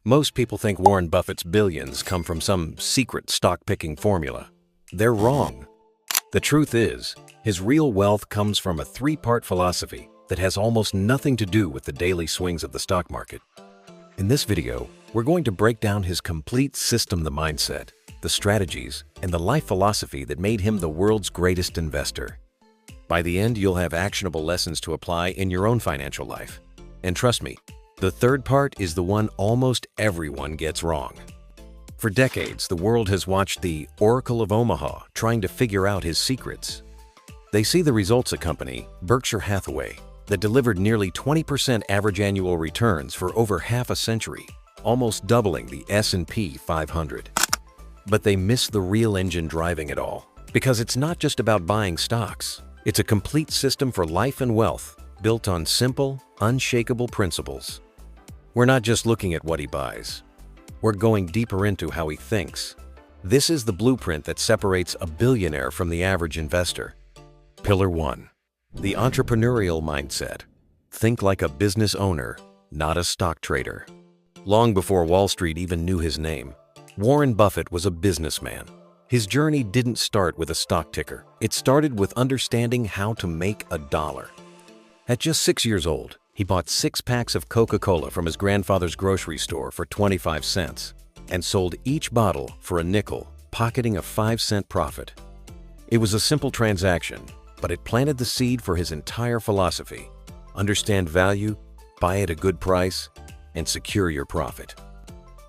Most people think Warren Buffett's billions come from some secret stock-picking formula. They're wrong. The truth is, his real wealth comes from a three-part philosophy that has almost nothing to do with the daily swings of the stock market. In this video, we're going to break down his complete system, the mindset, the strategies, and the life philosophy that made him the world's greatest investor. By the end, you'll have actionable lessons to apply in your own financial life. And trust me, the third part is the one almost everyone gets wrong. For decades, the world has watched the Oracle of Omaha trying to figure out his secrets. They see the results of company, Berkshire Hathaway, that delivered nearly 20% average annual returns for over half a century, almost doubling the S&P 500. But they miss the real engine driving it all, because it's not just about buying stocks. It's a complete system for life and wealth, built on simple, unshakable principles. We're not just looking at what he buys. We're going deeper into how he thinks. This is the blueprint that separates a billionaire from the average investor. Pillar 1. The entrepreneurial mindset. Think like a business owner, not a stock trader. Long before Wall Street even knew his name, Warren Buffett was a businessman. His journey didn't start with a stock ticker. It started with understanding how to make a dollar. At just 6 years old, he bought 6 packs of Coca-Cola from his grandfather's grocery store for 25 cents and sold each bottle for a nickel, pocketing a 5-cent profit. It was a simple transaction, but it planted the seed for his entire philosophy. Understand value, buy at a good price, and secure your profit.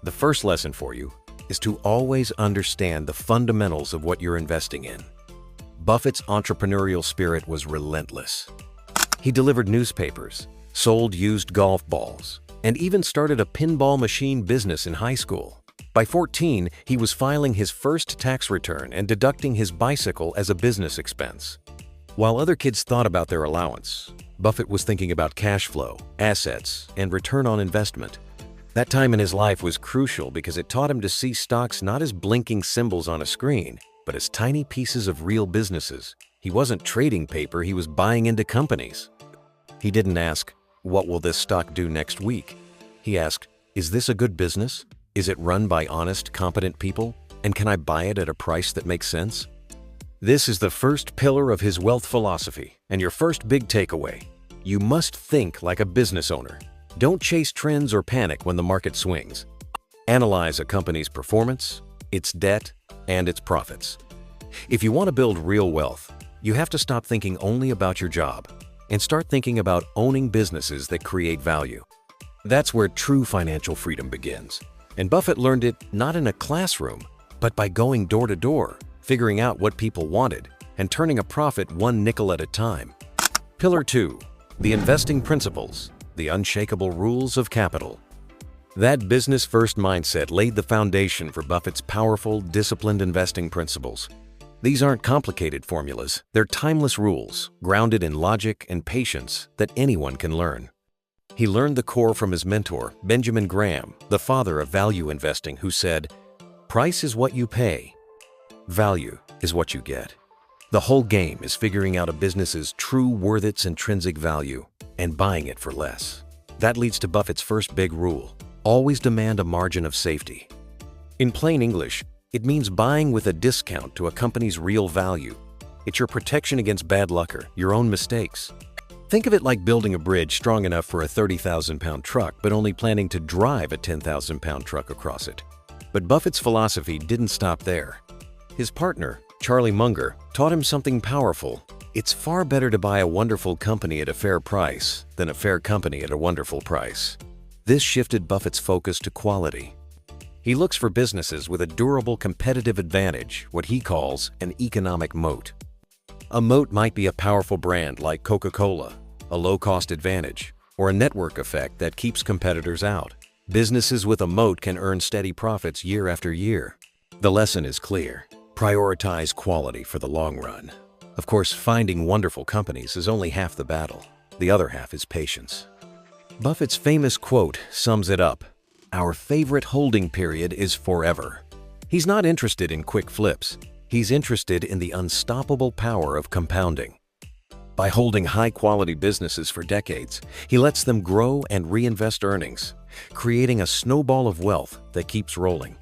The first lesson for you is to always understand the fundamentals of what you're investing in. Buffett's entrepreneurial spirit was relentless. He delivered newspapers, sold used golf balls, and even started a pinball machine business in high school. By 14, he was filing his first tax return and deducting his bicycle as a business expense. While other kids thought about their allowance, Buffett was thinking about cash flow, assets, and return on investment. That time in his life was crucial because it taught him to see stocks not as blinking symbols on a screen, but as tiny pieces of real businesses. He wasn't trading paper, he was buying into companies. He didn't ask, "What will this stock do next week?" He asked, "Is this a good business? Is it run by honest, competent people? And can I buy it at a price that makes sense?" This is the first pillar of his wealth philosophy, and your first big takeaway. You must think like a business owner. Don't chase trends or panic when the market swings. Analyze a company's performance, its debt, and its profits. If you want to build real wealth, you have to stop thinking only about your job and start thinking about owning businesses that create value. That's where true financial freedom begins. And Buffett learned it not in a classroom, but by going door to door, figuring out what people wanted, and turning a profit one nickel at a time. Pillar 2. The investing principles, the unshakable rules of capital. That business-first mindset laid the foundation for Buffett's powerful, disciplined investing principles. These aren't complicated formulas, they're timeless rules, grounded in logic and patience that anyone can learn. He learned the core from his mentor, Benjamin Graham, the father of value investing, who said, "Price is what you pay. Value is what you get." The whole game is figuring out a business's true worth, its intrinsic value, and buying it for less. That leads to Buffett's first big rule: always demand a margin of safety. In plain English, it means buying with a discount to a company's real value. It's your protection against bad luck or your own mistakes. Think of it like building a bridge strong enough for a 30,000-pound truck, but only planning to drive a 10,000-pound truck across it. But Buffett's philosophy didn't stop there. His partner, Charlie Munger, taught him something powerful. It's far better to buy a wonderful company at a fair price than a fair company at a wonderful price. This shifted Buffett's focus to quality. He looks for businesses with a durable competitive advantage, what he calls an economic moat. A moat might be a powerful brand like Coca-Cola, a low-cost advantage, or a network effect that keeps competitors out. Businesses with a moat can earn steady profits year after year. The lesson is clear: prioritize quality for the long run. Of course, finding wonderful companies is only half the battle. The other half is patience. Buffett's famous quote sums it up: "Our favorite holding period is forever." He's not interested in quick flips. He's interested in the unstoppable power of compounding. By holding high-quality businesses for decades, he lets them grow and reinvest earnings, creating a snowball of wealth that keeps rolling.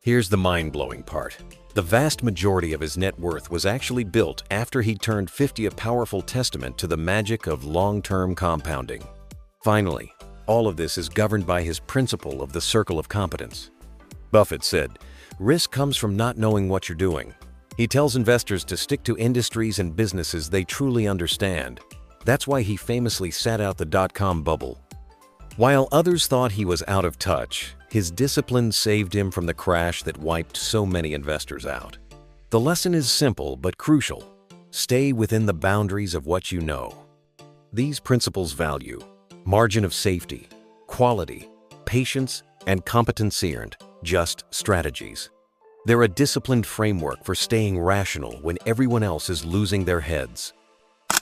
Here's the mind-blowing part. The vast majority of his net worth was actually built after he turned 50, a powerful testament to the magic of long-term compounding. Finally, all of this is governed by his principle of the circle of competence. Buffett said, "Risk comes from not knowing what you're doing." He tells investors to stick to industries and businesses they truly understand. That's why he famously sat out the dot-com bubble. While others thought he was out of touch, his discipline saved him from the crash that wiped so many investors out. The lesson is simple but crucial. Stay within the boundaries of what you know. These principles value margin of safety, quality, patience, and competence aren't just strategies. They're a disciplined framework for staying rational when everyone else is losing their heads.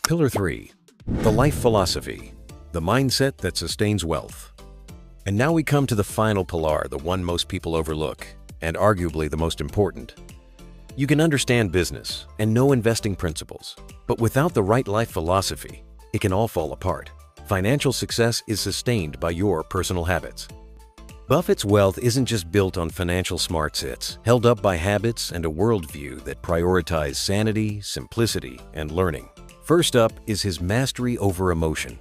Pillar 3. The life philosophy, the mindset that sustains wealth. And now we come to the final pillar, the one most people overlook, and arguably the most important. You can understand business and know investing principles, but without the right life philosophy, it can all fall apart. Financial success is sustained by your personal habits. Buffett's wealth isn't just built on financial smarts, it's held up by habits and a worldview that prioritize sanity, simplicity, and learning. First up is his mastery over emotion.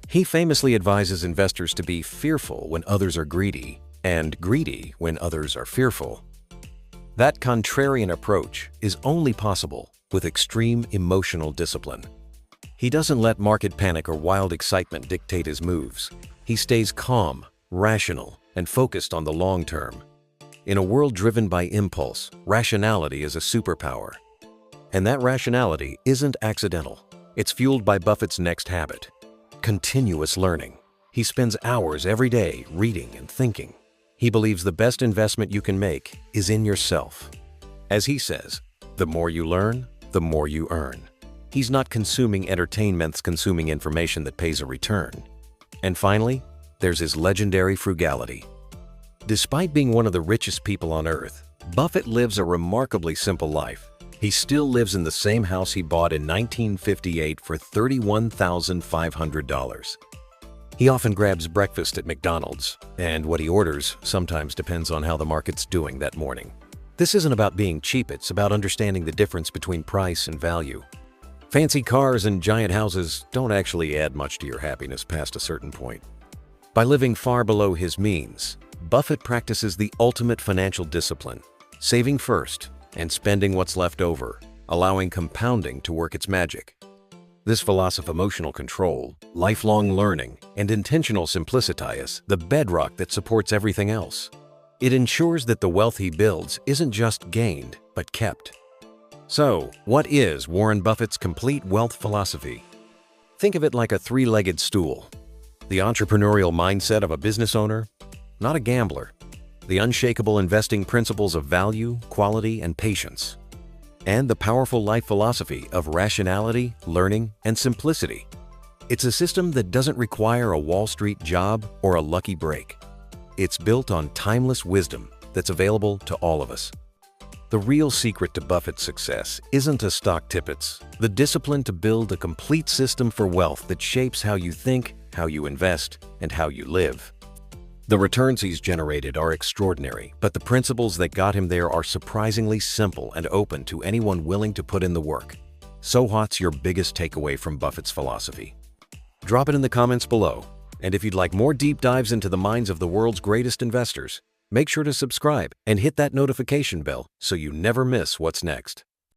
He famously advises investors to be fearful when others are greedy, and greedy when others are fearful. That contrarian approach is only possible with extreme emotional discipline. He doesn't let market panic or wild excitement dictate his moves. He stays calm, rational, and focused on the long term. In a world driven by impulse, rationality is a superpower. And that rationality isn't accidental. It's fueled by Buffett's next habit: continuous learning. He spends hours every day reading and thinking. He believes the best investment you can make is in yourself. As he says, the more you learn, the more you earn. He's not consuming entertainment, consuming information that pays a return. And finally, there's his legendary frugality. Despite being one of the richest people on earth, Buffett lives a remarkably simple life. He still lives in the same house he bought in 1958 for $31,500. He often grabs breakfast at McDonald's, and what he orders sometimes depends on how the market's doing that morning. This isn't about being cheap, it's about understanding the difference between price and value. Fancy cars and giant houses don't actually add much to your happiness past a certain point. By living far below his means, Buffett practices the ultimate financial discipline, saving first and spending what's left over, allowing compounding to work its magic. This philosophy of emotional control, lifelong learning, and intentional simplicity is the bedrock that supports everything else. It ensures that the wealth he builds isn't just gained, but kept. So, what is Warren Buffett's complete wealth philosophy? Think of it like a three-legged stool. The entrepreneurial mindset of a business owner, not a gambler. The unshakable investing principles of value, quality, and patience. And the powerful life philosophy of rationality, learning, and simplicity. It's a system that doesn't require a Wall Street job or a lucky break. It's built on timeless wisdom that's available to all of us. The real secret to Buffett's success isn't a stock tip, it's the discipline to build a complete system for wealth that shapes how you think, how you invest, and how you live. The returns he's generated are extraordinary, but the principles that got him there are surprisingly simple and open to anyone willing to put in the work. So what's your biggest takeaway from Buffett's philosophy? Drop it in the comments below. And if you'd like more deep dives into the minds of the world's greatest investors, make sure to subscribe and hit that notification bell so you never miss what's next.